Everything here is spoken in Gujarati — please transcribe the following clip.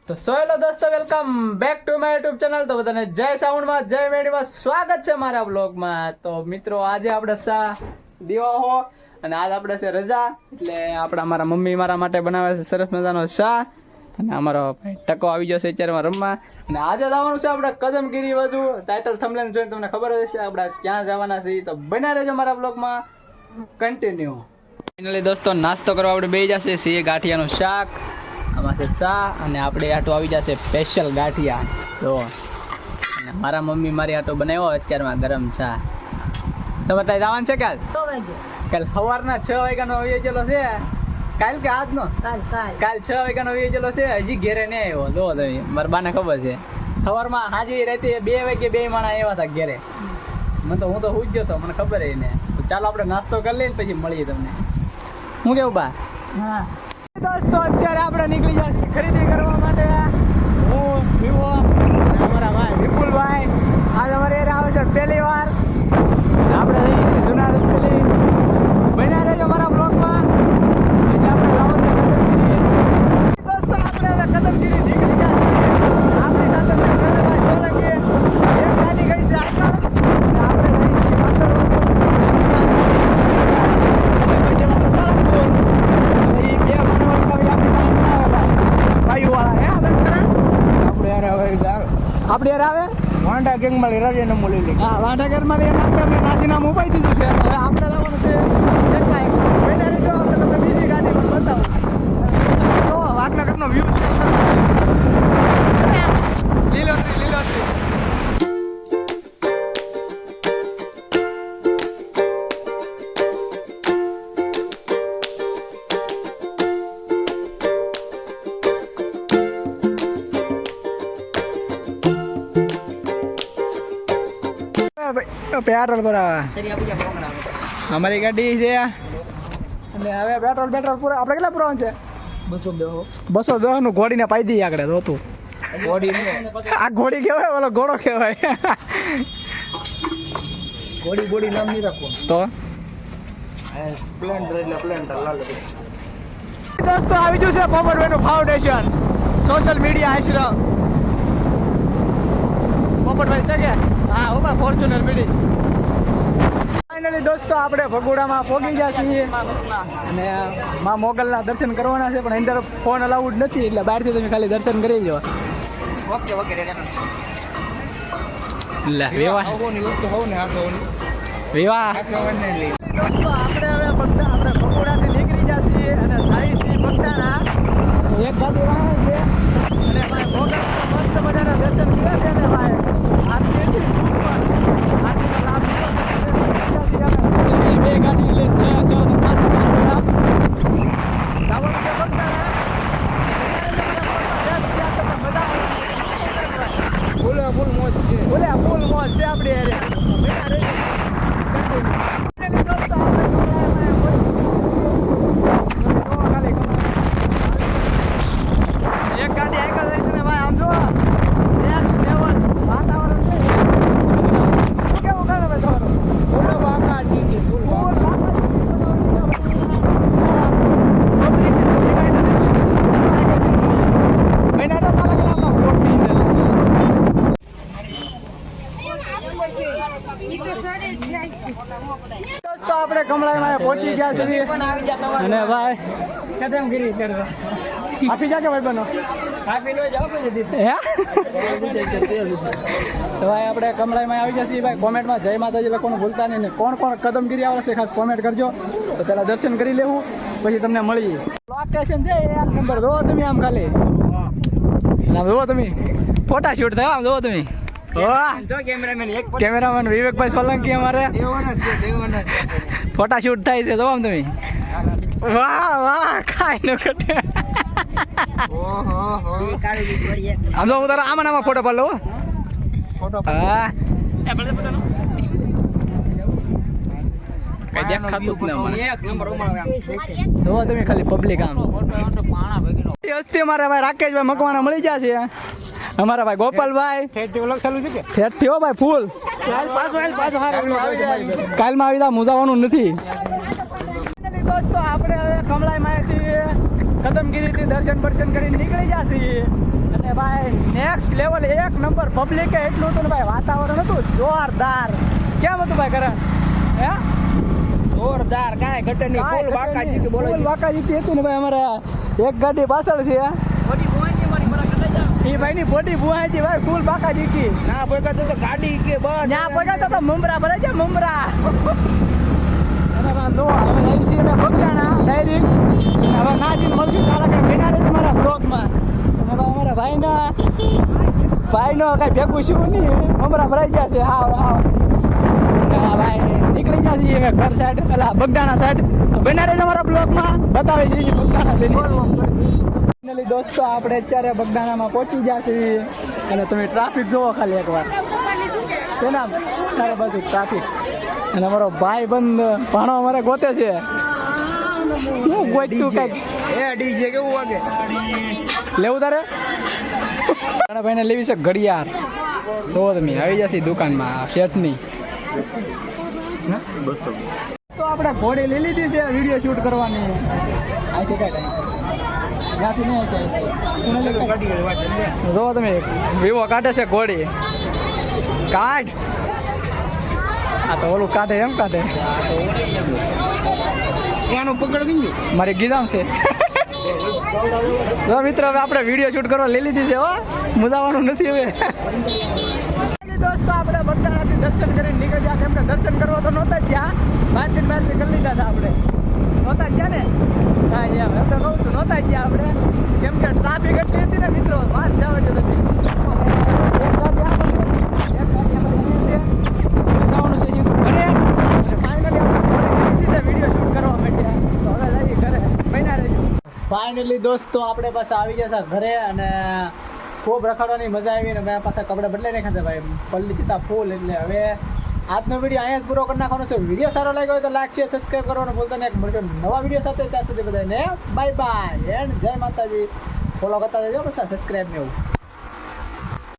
તો હેલો દોસ્તો, welcome back to my YouTube channel. તો બધાને જય સાઉન્ડમાં, જય મેડીમાં સ્વાગત છે મારા બ્લોગમાં. તો મિત્રો, આજે આપણે દીવા હો અને આજ આપણે છે રજા, એટલે આપણે મારા મમ્મી મારા માટે બનાવે છે સરસ મજાનો શા, અને અમારો ટકો આવી ગયો છે અત્યારમાં રમવા. અને આજે જવાનું છે આપણે કદમગીરી બાજુ. ટાઇટલ થંબનેલ જોઈને તમને ખબર હશે આપણે ક્યાં જવાના છે. તો બન્યા રહેજો મારા બ્લોગમાં કન્ટિન્યુ. ફાઇનલી દોસ્તો, નાસ્તો કરવા આપણે બેસી જશે. સિંહ ગાંઠિયાનું શાક, આમાં છે ચા, અને આપણે આટો આવી જશે સ્પેશિયલ ગાંઠિયા. તો મારા મમ્મી મારી આટો બનાવ્યો અત્યારમાં ગરમ ચા. તમે ત્યાં જવાનું છે કાલ? કાલ સવારના 6 વાગ્યાનો આવી ગયેલો છે. કાલ કે આજનો? કાલ 6 વાગ્યાનો આવી ગયેલો છે. હજી ઘેરે નહીં આવ્યો. જો તમે, મારા બાને ખબર છે. સવારમાં હાજી રાતે 2 વાગે 2 માણા આવ્યા હતા ઘેરે. હું તો હુઈ ગયો હતો, મને ખબર એ ને. તો ચાલો આપણે નાસ્તો કરી લઈએ પછી મળીએ તમને. હું કેવું બા? હા દોસ્તો, અત્યારે આપણે નીકળી જશે ખરીદી કરવા માટે. હું વિવો, અમારા ભાઈ વિપુલભાઈ. આજ અમારે એ આવે છે પહેલી વાર. આપણે જઈએ છીએ જૂના રસ્તેલી. બન્યા રહેજો મારા બ્લોગમાં. એટલે આપણે લાવવાનું છે કદમગીરી. દોસ્તો, આપણે હવે કદમગીરી નીકળી જશે. આપણી સાથે કદમભાઈ સોલંકી. એક ગાડી ગઈ છે આગળ, અને આપણે જઈએ છીએ પાછળ પાછળ. આપણે યાર આવે વાંડા ગેંગમાં રવિ ને મળી લે. હા, વાંડા ગેંગમાં આપણે રાજીનામું ઉપાઈ દીધું છે. હવે આપણે લાવવાનું છે કેટલા બેટા રહેજો. આપણે તમને બીજી ગાડી પણ બતાવું. તો વાઘનગરનો વ્યૂ ચેક કરો. લીલોતરી લીલોતરી. પેટ્રોલ ભરાવા અમારી ગાડી છે. અને હવે પેટ્રોલ પૂરા આપણે કેટલા પુરાવાનું છે? 210 નું ઘોડીને પાઈ દઈએ આગળ. જોતું આ ઘોડી કહેવાય, ઓલો ઘોડો કહેવાય. ઘોડી નામ નહીં રાખવું તો સ્પ્લેન્ડર. દોસ્તો, આવી ગયું છે પોપટભાઈનું ફાઉન્ડેશન સોશિયલ મીડિયા આશ્રમ. પોપટભાઈ છે કે? હા, ઓપા ફોર્ચ્યુનર મીડી. ફાઇનલી દોસ્તો, આપણે ભગોડામાં પહોંચી ગયા છીએ અને માં મોગલના દર્શન કરવાના છે. પણ અંદર ફોન અલાઉડ નથી, એટલે બહારથી તમે ખાલી દર્શન કરી લો. ઓકે વિવાહ દોસ્તો, આપણે હવે આપણે ભગોડાથી નીકળી ગયા છીએ અને જાય છીએ બગદાણા. એક ગાડી વાહન છે અને ભાઈ મોગલના મસ્ત મજાના દર્શન કર્યા છે ને ભાઈ. બે ગાડી લઈને 6 5 ફૂલ મોજ છે આપણી એક ગાડી આગળ જઈશ ને ભાઈ. આમ જો નેક્સ્ટ લેવલ વાતાવરણ છે. શું કેવું કરે ભાઈ તમારું? તો આપણે કમળામાં પહોંચી ગયા છીએ અને ભાઈ કદમગીરી કરવા આપી જાજો ભાઈ બનો. તો ભાઈ આપણે કમળામાં આવી ગયા છીએ ભાઈ. કોમેન્ટમાં જય માતાજી લખવાનું ભૂલતા નહીં. ને કોણ કોણ કદમગીરી આવે છે ખાસ કોમેન્ટ કરજો. તો પહેલા દર્શન કરી લેવું, પછી તમને મળીએ. લોકેશન છે એક નંબર. જોવો તમે આમ ખાલી, આમ જોવો તમે ફોટા શૂટ થયા. આમ જોવો તમે. કેમેરામેન વિવેકભાઈ સોલંકી અમારે ફોટા શૂટ થાય છે. જોવો આમ તમે. વાહ ખાઈ નો કટે. આમ તો હું તારા આમાં ફોટો પાડ લઉં. હા, કઈ દેખાતું જ નહીં. જોવો તમે ખાલી પબ્લિક. આમ હસ્તી અમારે ભાઈ રાકેશભાઈ મકવાણા મળી જશે. અમારા ભાઈ ગોપાલભાઈ ઠેઠથી હો ભાઈ ફૂલ. કાલમાં આવી જા, મુજાવાનું નથી. દોસ્તો, આપણે હવે કમળાઈ માહિતી કદમગીરીથી દર્શન કરીને નીકળી જશે. અને નેક્સ્ટ લેવલ એક નંબર પબ્લિક એટલું હતું ને ભાઈ, વાતાવરણ હતું જોરદાર. કેમ હતું ભાઈ કરણ? હે જોરદાર, કાંઈ ઘટે નહીં. ફૂલ બાકાજી કે બોલો. ફૂલ બાકાજી હતી ને ભાઈ. અમારે એક ગાડી પાછળ છે, એ ભાઈ ની બોડી બુહાઈ છે ભાઈ, ફૂલ બાકાજી કી. ના પૈકા તો ગાડી કે બસ ત્યાં પગ્યા તો મમરા ભરે છે, મમરા. અને નો હવે જઈશી અમે બગડાણા ડાયરેક્ટ. હવે નાજીને મળશું તારા કાંઈ બેના રહેશે મારા બ્લોગમાં. હવે અમારા ભાઈનો કાંઈ ભેગું શું નહીં, મમરા ભરાઈ ગયા છે. હા ભાઈ નીકળી ગયા છીએ હવે ઘર સાઈડ, પેલા બગડાણા સાઈડ. બેના રહેશે અમારા બ્લોગમાં, બતાવે છે બગડાણા જઈને. ફાઇનલી દોસ્તો આપણે અત્યારે બગદાણામાં પહોંચી ગયા છીએ અને તમે ટ્રાફિક જોવો ખાલી એકવાર. છે ને સારા બાજુ ટ્રાફિક. અને અમારો ભાઈ બંધ ભાણો અમારે ગોતે છે. હું ગોતતું કંઈક એ ડીજે કેવું વાગે લેવું તારે? ભાઈને લેવી છે ઘડિયાળ. તો તમે આવી જશે દુકાનમાં શેઠની. તો આપણે ઘોડી લઈ લીધી છે વિડીયો શૂટ કરવાની. અહીંથી કાંઈ જો તમે વિવો કાઢે છે ઘોડી. કાઢ. આ તો ઓલું કાઢે એમ કાઢે. એનું પકડ ગયું મારે ગીધામ છે. જો મિત્રો હવે આપણે વિડીયો શૂટ કરવા લઈ લીધી છે. હો મુદાવાનું નથી હવે. દોસ્તો આપણે બગદાણાથી દર્શન કરીને નીકળી ગયા. કેમ કે દર્શન કરવા તો નહોતા જ ગયા, બારથી કરી લીધા હતા આપણે. નહોતા ગયા ને? હા એમ તો કહું છું, નહોતા ગયા આપણે. કેમ કે ટ્રાફિક એટલી હતી ને મિત્રો, વાત જવા દો તમે. જવાનું છે સીધું ઘરે. અને ફાઇનલી આપણે વિડીયો શૂટ કરવા માંડ્યા. તો હવે જઈએ ઘરે, બન્યા રહેજો. ફાઇનલી દોસ્તો આપણે પાસે આવી ગયા છે ઘરે. અને ખૂબ રખડવાની મજા આવી ને મેં પાછા કપડાં બદલાઈ નાખ્યા છે ભાઈ, પલ્લી જતા ફૂલ. એટલે હવે આજનો વિડીયો અહીંયા જ પૂરો કરી નાખવાનો છે. વિડીયો સારો લાગ્યો હોય તો લાઈક શેર સબસ્ક્રાઈબ કરવાનું ભૂલતા નહીં. મળજો નવા વિડીયો સાથે. ત્યાં સુધી બધાને બાય બાય એન્ડ જય માતાજી. ફોલો કરતા જજો, સબસ્ક્રાઈબ ને એવું.